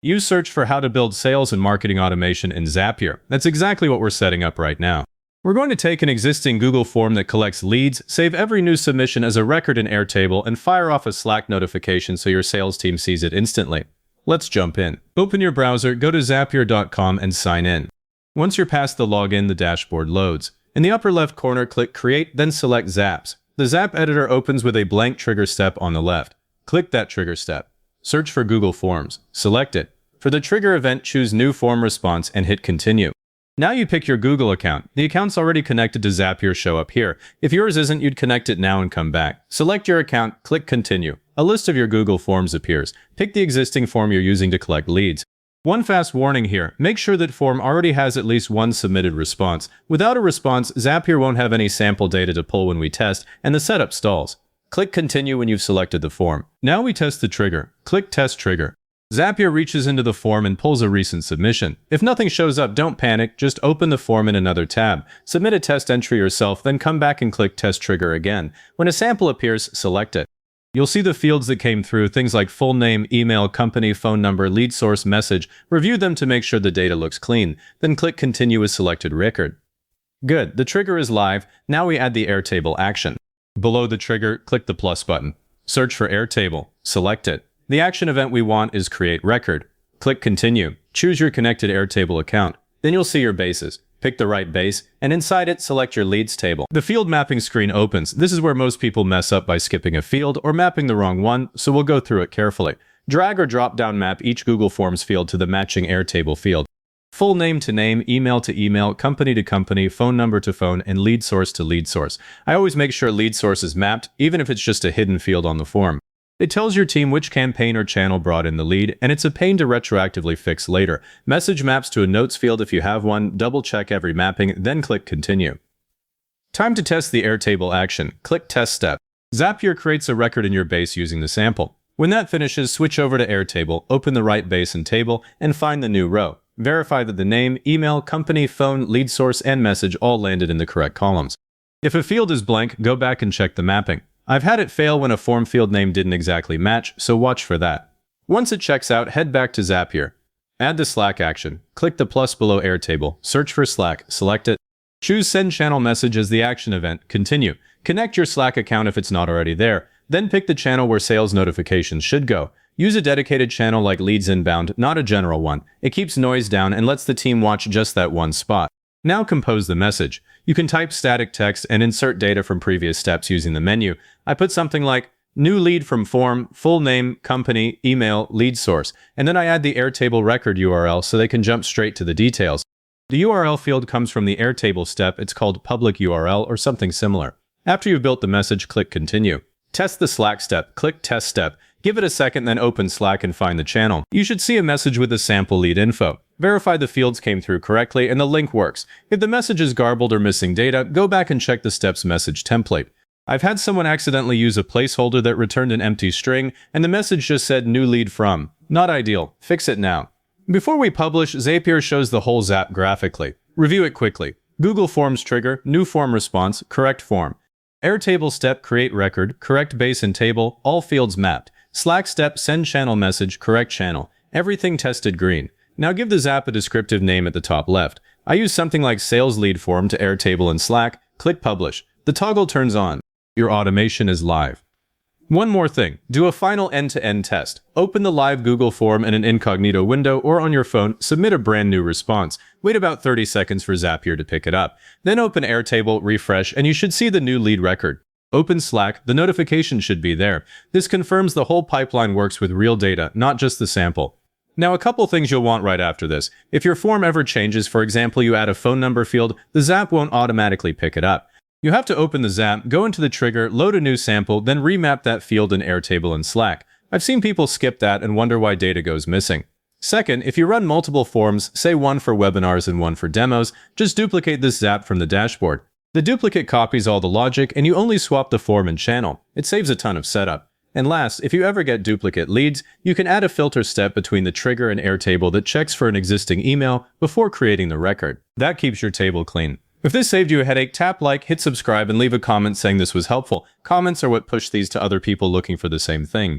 Use search for how to build sales and marketing automation in Zapier. That's exactly what we're setting up right now. We're going to take an existing Google form that collects leads, save every new submission as a record in Airtable, and fire off a Slack notification so your sales team sees it instantly. Let's jump in. Open your browser, go to Zapier.com and sign in. Once you're past the login, the dashboard loads. In the upper left corner, click Create, then select Zaps. The Zap editor opens with a blank trigger step on the left. Click that trigger step. Search for Google Forms. Select it. For the trigger event, choose New Form Response and hit Continue. Now you pick your Google account. The accounts already connected to Zapier show up here. If yours isn't, you'd connect it now and come back. Select your account, click Continue. A list of your Google Forms appears. Pick the existing form you're using to collect leads. One fast warning here, make sure that form already has at least one submitted response. Without a response, Zapier won't have any sample data to pull when we test, and the setup stalls. Click Continue when you've selected the form. Now we test the trigger. Click Test Trigger. Zapier reaches into the form and pulls a recent submission. If nothing shows up, don't panic, just open the form in another tab. Submit a test entry yourself, then come back and click Test Trigger again. When a sample appears, select it. You'll see the fields that came through, things like full name, email, company, phone number, lead source, message. Review them to make sure the data looks clean. Then click Continue with selected record. Good, the trigger is live. Now we add the Airtable action. Below the trigger, click the plus button. Search for Airtable. Select it. The action event we want is Create Record. Click Continue. Choose your connected Airtable account. Then you'll see your bases. Pick the right base, and inside it, select your leads table. The field mapping screen opens. This is where most people mess up by skipping a field or mapping the wrong one, so we'll go through it carefully. Drag or drop down map each Google Forms field to the matching Airtable field. Full name to name, email to email, company to company, phone number to phone, and lead source to lead source. I always make sure lead source is mapped, even if it's just a hidden field on the form. It tells your team which campaign or channel brought in the lead, and it's a pain to retroactively fix later. Message maps to a notes field if you have one, double check every mapping, then click Continue. Time to test the Airtable action. Click Test Step. Zapier creates a record in your base using the sample. When that finishes, switch over to Airtable, open the right base and table, and find the new row. Verify that the name, email, company, phone, lead source, and message all landed in the correct columns. If a field is blank, go back and check the mapping. I've had it fail when a form field name didn't exactly match, so watch for that. Once it checks out, head back to Zapier. Add the Slack action. Click the plus below Airtable. Search for Slack. Select it. Choose Send Channel Message as the action event. Continue. Connect your Slack account if it's not already there. Then pick the channel where sales notifications should go. Use a dedicated channel like Leads Inbound, not a general one. It keeps noise down and lets the team watch just that one spot. Now compose the message. You can type static text and insert data from previous steps using the menu. I put something like, new lead from form, full name, company, email, lead source, and then I add the Airtable record URL so they can jump straight to the details. The URL field comes from the Airtable step. It's called public URL or something similar. After you've built the message, click Continue. Test the Slack step. Click Test Step. Give it a second, then open Slack and find the channel. You should see a message with the sample lead info. Verify the fields came through correctly and the link works. If the message is garbled or missing data, go back and check the steps message template. I've had someone accidentally use a placeholder that returned an empty string, and the message just said new lead from. Not ideal. Fix it now. Before we publish, Zapier shows the whole Zap graphically. Review it quickly. Google Forms trigger, new form response, correct form. Airtable step, create record, correct base and table, all fields mapped. Slack step, send channel message, correct channel. Everything tested green. Now give the Zap a descriptive name at the top left. I use something like sales lead form to Airtable and Slack. Click Publish. The toggle turns on. Your automation is live. One more thing. Do a final end-to-end test. Open the live Google form in an incognito window or on your phone. Submit a brand new response. Wait about 30 seconds for Zapier to pick it up. Then open Airtable, refresh, and you should see the new lead record. Open Slack, the notification should be there. This confirms the whole pipeline works with real data, not just the sample. Now, a couple things you'll want right after this. If your form ever changes, for example, you add a phone number field, the Zap won't automatically pick it up. You have to open the Zap, go into the trigger, load a new sample, then remap that field in Airtable and Slack. I've seen people skip that and wonder why data goes missing. Second, if you run multiple forms, say one for webinars and one for demos, just duplicate this Zap from the dashboard. The duplicate copies all the logic, and you only swap the form and channel. It saves a ton of setup. And last, if you ever get duplicate leads, you can add a filter step between the trigger and Airtable that checks for an existing email before creating the record. That keeps your table clean. If this saved you a headache, tap like, hit subscribe, and leave a comment saying this was helpful. Comments are what push these to other people looking for the same thing.